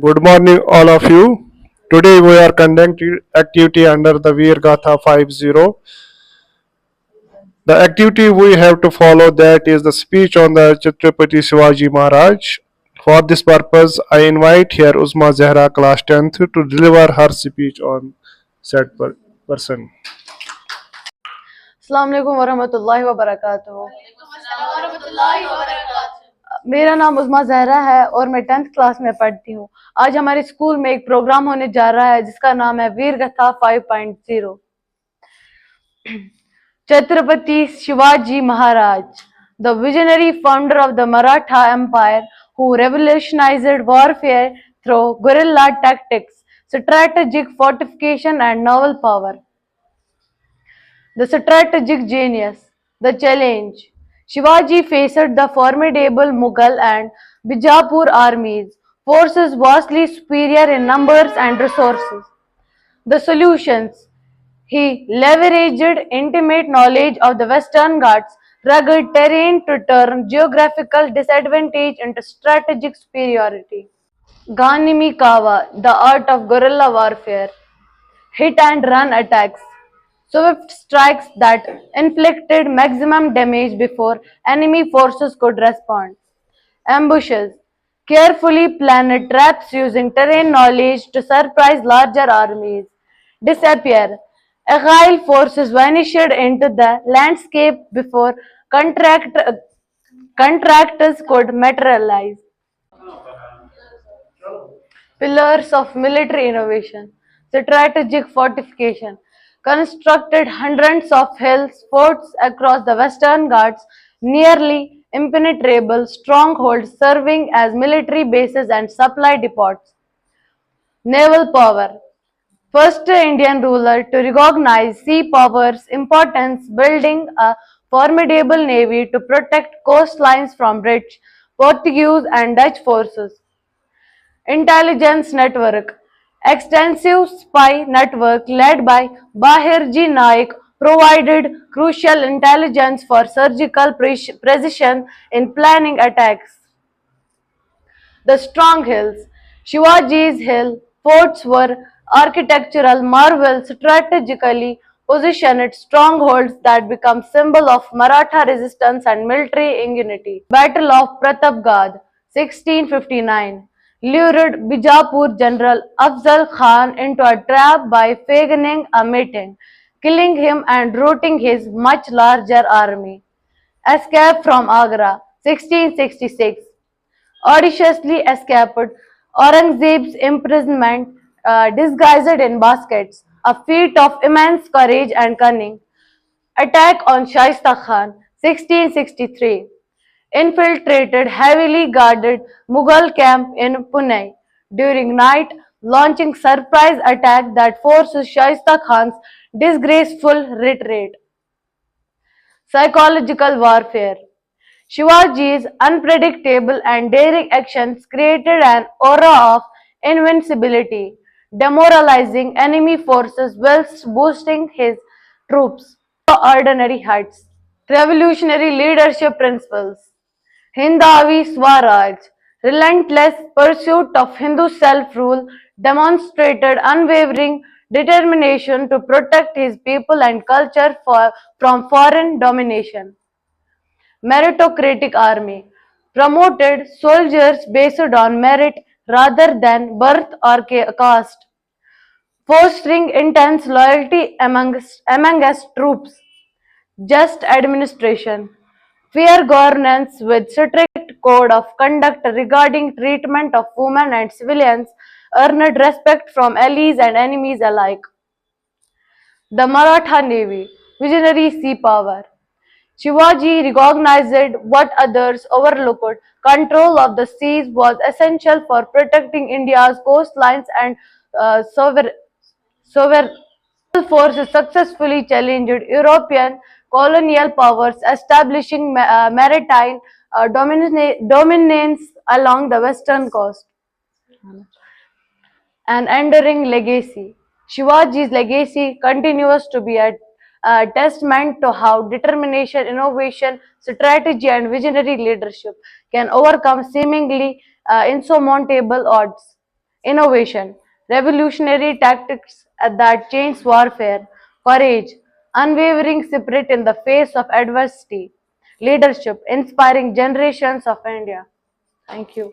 Good morning, all of you. Today we are conducting activity under the Veer Gatha 50. The activity we have to follow that is the speech on the Chhatrapati Shivaji Maharaj. For this purpose, I invite here Uzma Zehra, class 10th, to deliver her speech on said person. अस्सलाम वालेकुम वरहमतुल्लाहि वबरकातुहू। मेरा नाम उज़मा ज़हरा है और मैं 10th class में पढ़ती हूँ। आज हमारे स्कूल में एक प्रोग्राम होने जा रहा है जिसका नाम है वीर गाथा 5.0। Chhatrapati Shivaji Maharaj, the visionary founder of the Maratha Empire, who revolutionized warfare through guerrilla tactics, strategic fortification and naval power. The strategic genius, the challenge. Shivaji faced the formidable Mughal and Bijapur armies, forces vastly superior in numbers and resources. The solutions. He leveraged intimate knowledge of the Western Ghats, rugged terrain to turn geographical disadvantage into strategic superiority. Ganimi Kawa, the art of guerrilla warfare. Hit and run attacks. Swift strikes that inflicted maximum damage before enemy forces could respond. Ambushes. Carefully planned traps using terrain knowledge to surprise larger armies. Disappear. Agile forces vanished into the landscape before contractors could materialize. Pillars of military innovation. Strategic fortification. Constructed hundreds of hills forts across the Western Ghats, nearly impenetrable strongholds serving as military bases and supply depots. Naval power. First Indian ruler to recognize sea power's importance, building a formidable navy to protect coastlines from British, Portuguese, and Dutch forces. Intelligence network. Extensive spy network led by Bahirji Naik provided crucial intelligence for surgical precision in planning attacks. The strong hills. Shivaji's hill forts were architectural marvels strategically positioned strongholds that become symbol of Maratha resistance and military ingenuity. Battle of Pratapgarh, 1659, lured Bijapur general Afzal Khan into a trap by feigning a meeting, killing him and routing his much larger army. Escape from Agra, 1666, audaciously escaped Aurangzeb's imprisonment disguised in baskets, a feat of immense courage and cunning. Attack on Shaista Khan, 1663, infiltrated heavily guarded Mughal camp in Pune during night, launching surprise attack that forced Shaista Khan's disgraceful retreat. Psychological warfare. Shivaji's unpredictable and daring actions created an aura of invincibility, demoralizing enemy forces whilst boosting his troops to ordinary heights. Revolutionary leadership principles. Hindavi Swaraj, relentless pursuit of Hindu self-rule, demonstrated unwavering determination to protect his people and culture from foreign domination. Meritocratic army promoted soldiers based on merit rather than birth or caste, fostering intense loyalty amongst troops. Just administration, fair governance with strict code of conduct regarding treatment of women and civilians earned respect from allies and enemies alike. The Maratha Navy, visionary sea power. Shivaji recognized what others overlooked. Control of the seas was essential for protecting India's coastlines and sovereign forces successfully challenged European colonial powers, establishing maritime dominance along the western coast. An enduring legacy. Shivaji's legacy continues to be a testament to how determination, innovation, strategy, and visionary leadership can overcome seemingly insurmountable odds. innovation, revolutionary tactics that changed warfare, courage, unwavering spirit in the face of adversity, leadership, inspiring generations of India. Thank you.